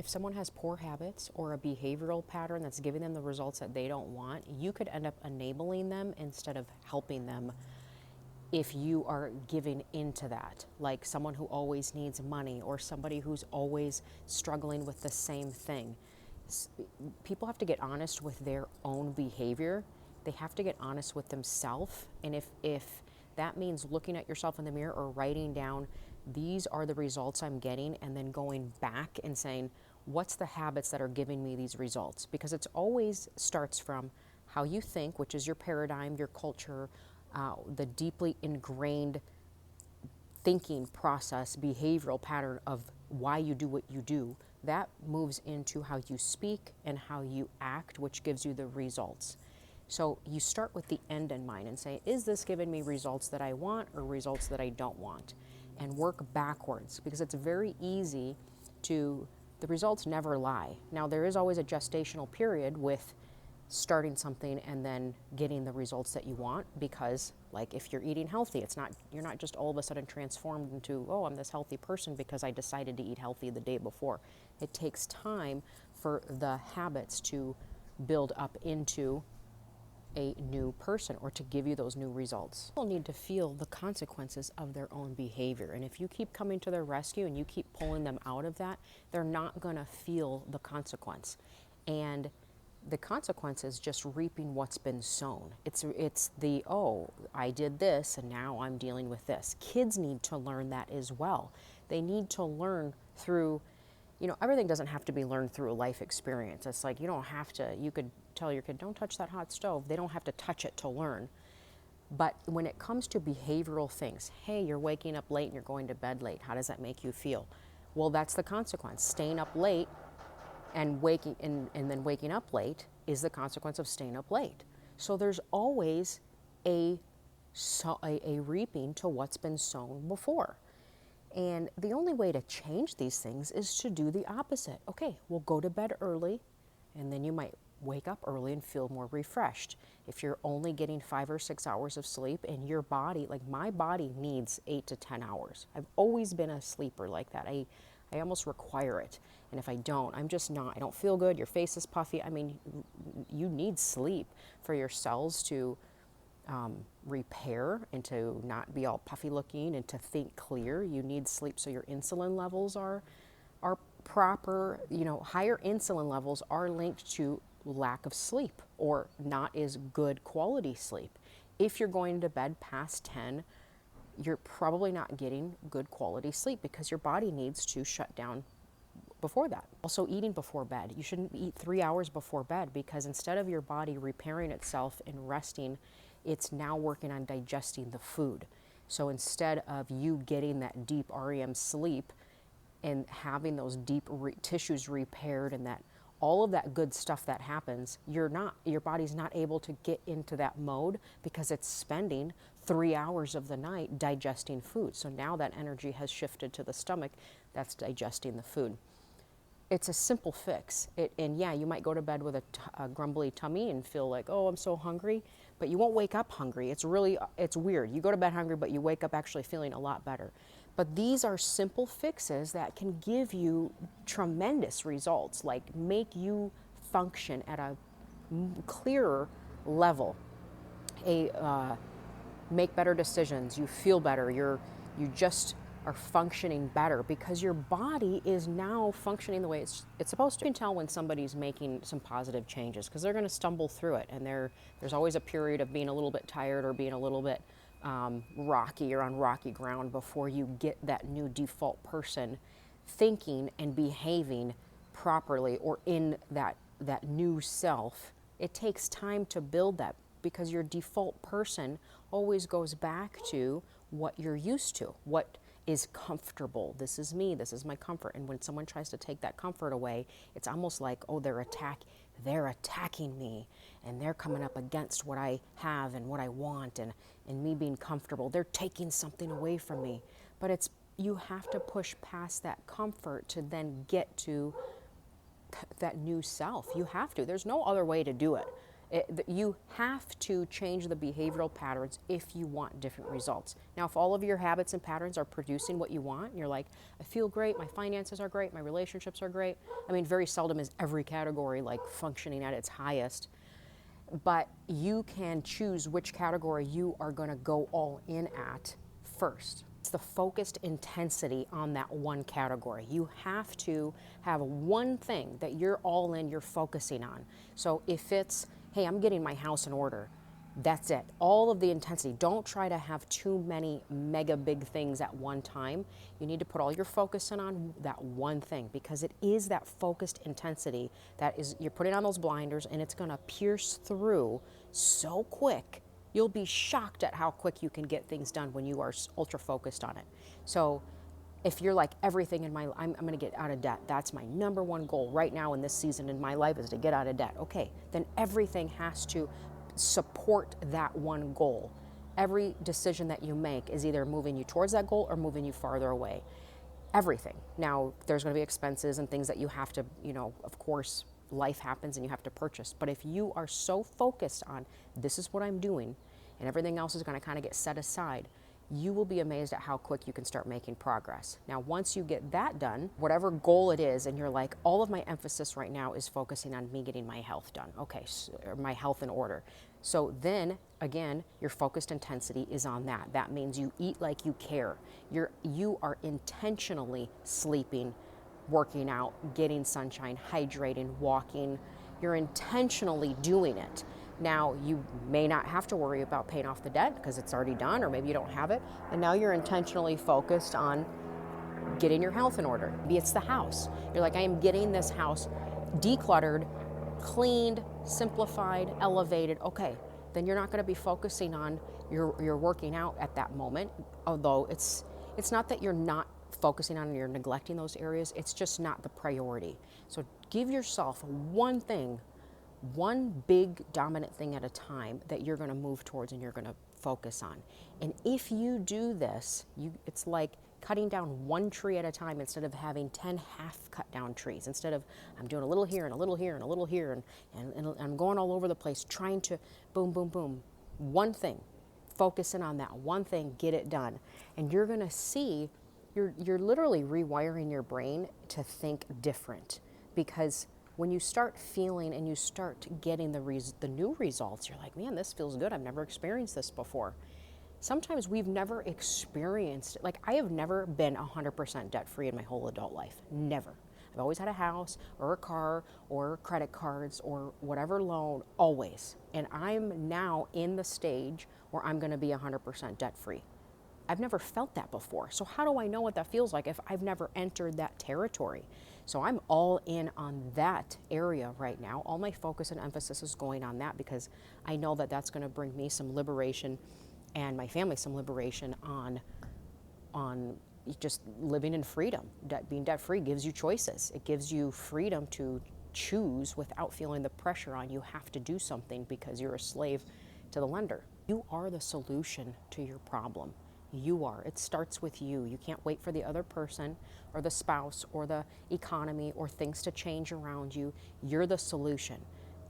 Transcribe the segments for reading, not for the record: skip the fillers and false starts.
if someone has poor habits or a behavioral pattern that's giving them the results that they don't want, you could end up enabling them instead of helping them if you are giving into that. Like someone who always needs money or somebody who's always struggling with the same thing. People have to get honest with their own behavior. They have to get honest with themselves. And if that means looking at yourself in the mirror or writing down, these are the results I'm getting, and then going back and saying, what's the habits that are giving me these results? Because it's always starts from how you think, which is your paradigm, your culture, the deeply ingrained thinking process, behavioral pattern of why you do what you do. That moves into how you speak and how you act, which gives you the results. So you start with the end in mind and say, is this giving me results that I want or results that I don't want? And work backwards, because it's very easy to, the results never lie. Now, there is always a gestational period with starting something and then getting the results that you want, because like if you're eating healthy, it's not, you're not just all of a sudden transformed into, oh, I'm this healthy person because I decided to eat healthy the day before. It takes time for the habits to build up into a new person or to give you those new results. People need to feel the consequences of their own behavior. And if you keep coming to their rescue and you keep pulling them out of that, they're not going to feel the consequence. And the consequence is just reaping what's been sown. It's the, oh, I did this and now I'm dealing with this. Kids need to learn that as well. They need to learn through, you know, everything doesn't have to be learned through a life experience. It's like you don't have to, you could tell your kid, don't touch that hot stove. They don't have to touch it to learn. But when it comes to behavioral things, hey, you're waking up late and you're going to bed late. How does that make you feel? Well, that's the consequence. Staying up late and waking and then waking up late is the consequence of staying up late. So there's always a reaping to what's been sown before. And the only way to change these things is to do the opposite. Okay, we'll go to bed early, and then you might wake up early and feel more refreshed. If you're only getting 5 or 6 hours of sleep, and your body, like my body needs 8 to 10 hours. I've always been a sleeper like that. I almost require it. And if I don't, I'm just not. I don't feel good. Your face is puffy. I mean, you need sleep for your cells to repair and to not be all puffy looking and to think clear. You need sleep so your insulin levels are proper. You know, higher insulin levels are linked to lack of sleep or not as good quality sleep. If you're going to bed past 10, you're probably not getting good quality sleep because your body needs to shut down before that. Also, eating before bed. You shouldn't eat 3 hours before bed, because instead of your body repairing itself and resting, it's now working on digesting the food. So instead of you getting that deep REM sleep and having those deep tissues repaired and that all of that good stuff that happens, your body's not able to get into that mode because it's spending 3 hours of the night digesting food. So now that energy has shifted to the stomach that's digesting the food. It's a simple fix. And yeah, you might go to bed with a grumbly tummy and feel like, oh, I'm so hungry, but you won't wake up hungry. It's weird. You go to bed hungry, but you wake up actually feeling a lot better. But these are simple fixes that can give you tremendous results, like make you function at a clearer level, make better decisions, you feel better, you just are functioning better because your body is now functioning the way it's supposed to. You can tell when somebody's making some positive changes because they're going to stumble through it, and there's always a period of being a little bit tired or being a little bit rocky or on rocky ground before you get that new default person thinking and behaving properly or in that new self. It takes time to build that because your default person always goes back to what you're used to, what is comfortable. This is me, this is my comfort. And when someone tries to take that comfort away, it's almost like, oh, they're attacking me, and they're coming up against what I have and what I want and me being comfortable. They're taking something away from me. But you have to push past that comfort to then get to that new self. You have to. There's no other way to do it. You have to change the behavioral patterns if you want different results. Now, if all of your habits and patterns are producing what you want, and you're like, I feel great, my finances are great, my relationships are great. I mean, very seldom is every category like functioning at its highest, but you can choose which category you are going to go all in at first. It's the focused intensity on that one category. You have to have one thing that you're all in, you're focusing on. So if it's, hey, I'm getting my house in order, that's it. All of the intensity. Don't try to have too many mega big things at one time. You need to put all your focus in on that one thing, because it is that focused intensity that is, you're putting on those blinders and it's going to pierce through so quick. You'll be shocked at how quick you can get things done when you are ultra focused on it. So if you're like, everything in my, I'm going to get out of debt. That's my number one goal right now in this season in my life, is to get out of debt. Okay, then everything has to support that one goal. Every decision that you make is either moving you towards that goal or moving you farther away. Everything. Now, there's going to be expenses and things that you have to, of course, life happens and you have to purchase. But if you are so focused on, this is what I'm doing, and everything else is going to kind of get set aside, you will be amazed at how quick you can start making progress. Now, once you get that done, whatever goal it is, and you're like, all of my emphasis right now is focusing on me getting my health done. Okay, so, my health in order. So then, again, your focused intensity is on that. That means you eat like you care. You are intentionally sleeping, working out, getting sunshine, hydrating, walking. You're intentionally doing it. Now, you may not have to worry about paying off the debt because it's already done, or maybe you don't have it. And now you're intentionally focused on getting your health in order. Maybe it's the house. You're like, I am getting this house decluttered, cleaned, simplified, elevated. Okay, then you're not going to be focusing on your working out at that moment. Although it's not that you're not focusing on and you're neglecting those areas, it's just not the priority. So give yourself one thing, one big dominant thing at a time that you're going to move towards and you're going to focus on. And if you do this, it's like cutting down one tree at a time instead of having 10 half cut down trees. Instead of, I'm doing a little here and a little here and a little here, and I'm going all over the place trying to boom, boom, boom. One thing, focusing on that one thing, get it done. And you're going to see, you're literally rewiring your brain to think different, because when you start feeling and you start getting the new results, you're like, man, this feels good. I've never experienced this before. Sometimes we've never experienced it. Like, I have never been 100% debt-free in my whole adult life. Never. I've always had a house or a car or credit cards or whatever loan, always. And I'm now in the stage where I'm going to be 100% debt-free. I've never felt that before. So how do I know what that feels like if I've never entered that territory? So I'm all in on that area right now. All my focus and emphasis is going on that, because I know that that's going to bring me some liberation and my family some liberation on just living in freedom. Being debt-free gives you choices. It gives you freedom to choose without feeling the pressure on you have to do something because you're a slave to the lender. You are the solution to your problem. You are. It starts with you. You can't wait for the other person or the spouse or the economy or things to change around you. You're the solution.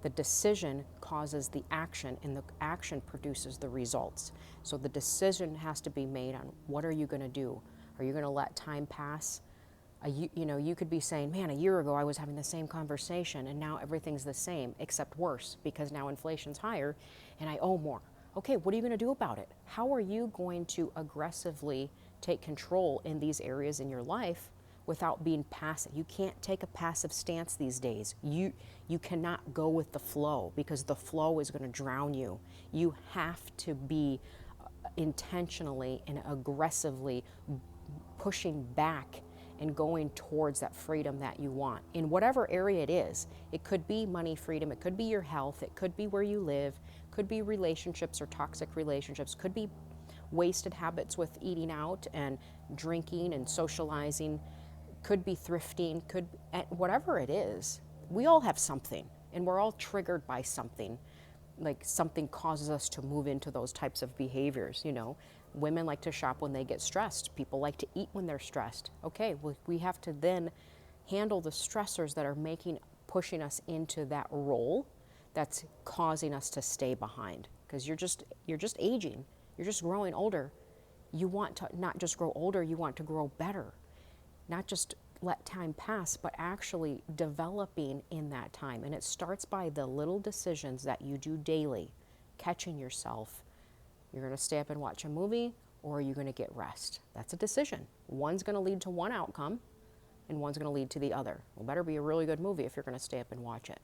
The decision causes the action, and the action produces the results. So the decision has to be made on, what are you going to do? Are you going to let time pass? You could be saying, man, a year ago I was having the same conversation and now everything's the same except worse, because now inflation's higher and I owe more. Okay, what are you going to do about it? How are you going to aggressively take control in these areas in your life without being passive? You can't take a passive stance these days. You cannot go with the flow, because the flow is going to drown you. You have to be intentionally and aggressively pushing back and going towards that freedom that you want in whatever area it is. It could be money freedom, it could be your health, it could be where you live, could be relationships or toxic relationships, could be wasted habits with eating out and drinking and socializing, could be thrifting, whatever it is. We all have something, and we're all triggered by something. Like, something causes us to move into those types of behaviors. Women like to shop when they get stressed. People like to eat when they're stressed. Okay, well, we have to then handle the stressors that are pushing us into that role that's causing us to stay behind, because you're just aging. You're just growing older. You want to not just grow older, you want to grow better. Not just let time pass, but actually developing in that time. And it starts by the little decisions that you do daily, catching yourself. You're going to stay up and watch a movie, or are you going to get rest? That's a decision. One's going to lead to one outcome, and one's going to lead to the other. Well, better be a really good movie if you're going to stay up and watch it.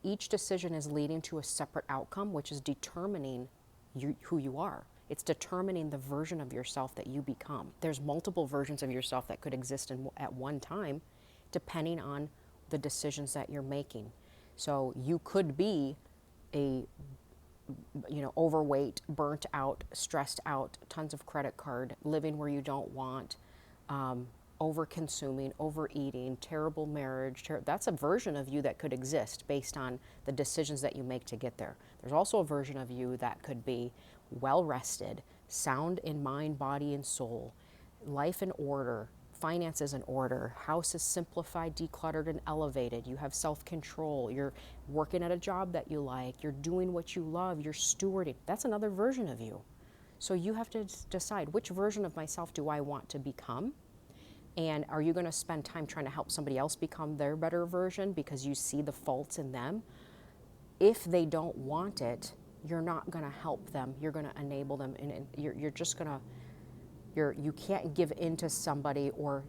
Each decision is leading to a separate outcome, which is determining who you are. It's determining the version of yourself that you become. There's multiple versions of yourself that could exist at one time, depending on the decisions that you're making. So you could be a overweight, burnt out, stressed out, tons of credit card, living where you don't want, over-consuming, overeating, terrible marriage. That's a version of you that could exist based on the decisions that you make to get there. There's also a version of you that could be well-rested, sound in mind, body, and soul, life in order, finances in order, house is simplified, decluttered, and elevated. You have self-control. You're working at a job that you like. You're doing what you love. You're stewarding. That's another version of you. So you have to decide, which version of myself do I want to become? And are you going to spend time trying to help somebody else become their better version because you see the faults in them? If they don't want it, you're not going to help them. You're going to enable them, and you're just going to, you can't give into somebody or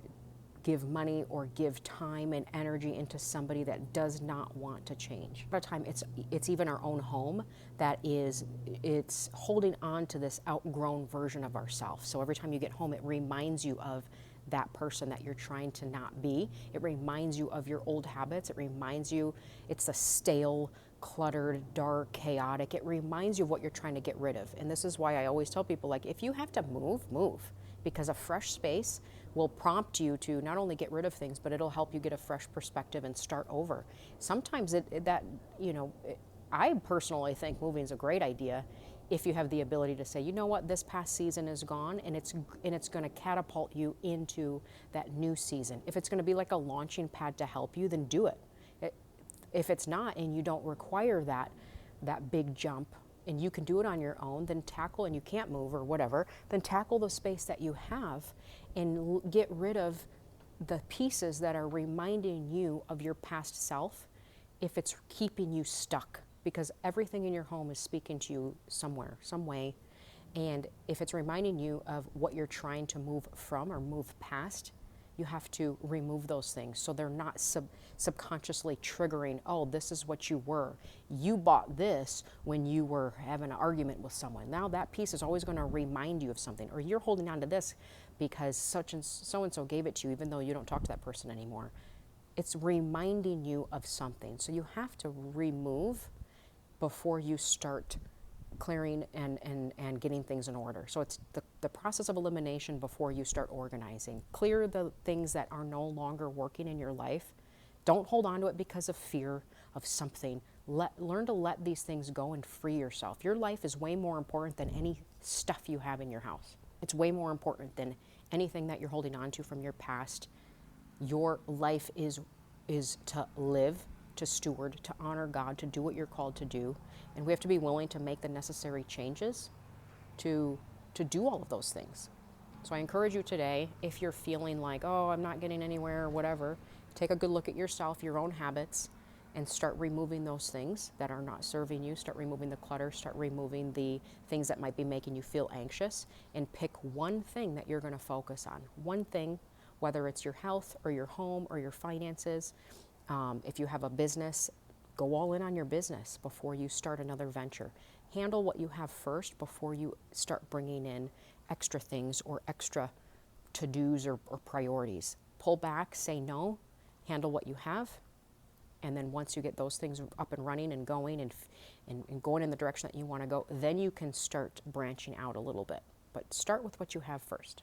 give money or give time and energy into somebody that does not want to change. A lot of time it's even our own home that it's holding on to this outgrown version of ourselves. So every time you get home, it reminds you of that person that you're trying to not be. It reminds you of your old habits. It reminds you, it's a stale, cluttered, dark, chaotic. It reminds you of what you're trying to get rid of. And this is why I always tell people, like, if you have to move, move. Because a fresh space will prompt you to not only get rid of things, but it'll help you get a fresh perspective and start over. Sometimes I personally think moving is a great idea if you have the ability to say, you know what, this past season is gone, and it's going to catapult you into that new season. If it's going to be like a launching pad to help you, then do it. If it's not, and you don't require that big jump, and you can do it on your own, then tackle, and you can't move or whatever, then tackle the space that you have and get rid of the pieces that are reminding you of your past self if it's keeping you stuck. Because everything in your home is speaking to you somewhere, some way. And if it's reminding you of what you're trying to move from or move past, you have to remove those things so they're not subconsciously triggering, oh, this is what you were. You bought this when you were having an argument with someone. Now that piece is always going to remind you of something. Or you're holding on to this because such and so gave it to you even though you don't talk to that person anymore. It's reminding you of something. So you have to remove before you start clearing and getting things in order. So it's the process of elimination before you start organizing. Clear the things that are no longer working in your life. Don't hold on to it because of fear of something. Learn to let these things go and free yourself. Your life is way more important than any stuff you have in your house. It's way more important than anything that you're holding on to from your past. Your life is to live, to steward, to honor God, to do what you're called to do. And we have to be willing to make the necessary changes to do all of those things. So I encourage you today, if you're feeling like, oh, I'm not getting anywhere or whatever, take a good look at yourself, your own habits, and start removing those things that are not serving you. Start removing the clutter, start removing the things that might be making you feel anxious, and pick one thing that you're going to focus on. One thing, whether it's your health or your home or your finances. If you have a business, go all in on your business before you start another venture. Handle what you have first before you start bringing in extra things or extra to-dos or priorities. Pull back, say no, handle what you have, and then once you get those things up and running and going and going in the direction that you want to go, then you can start branching out a little bit. But start with what you have first.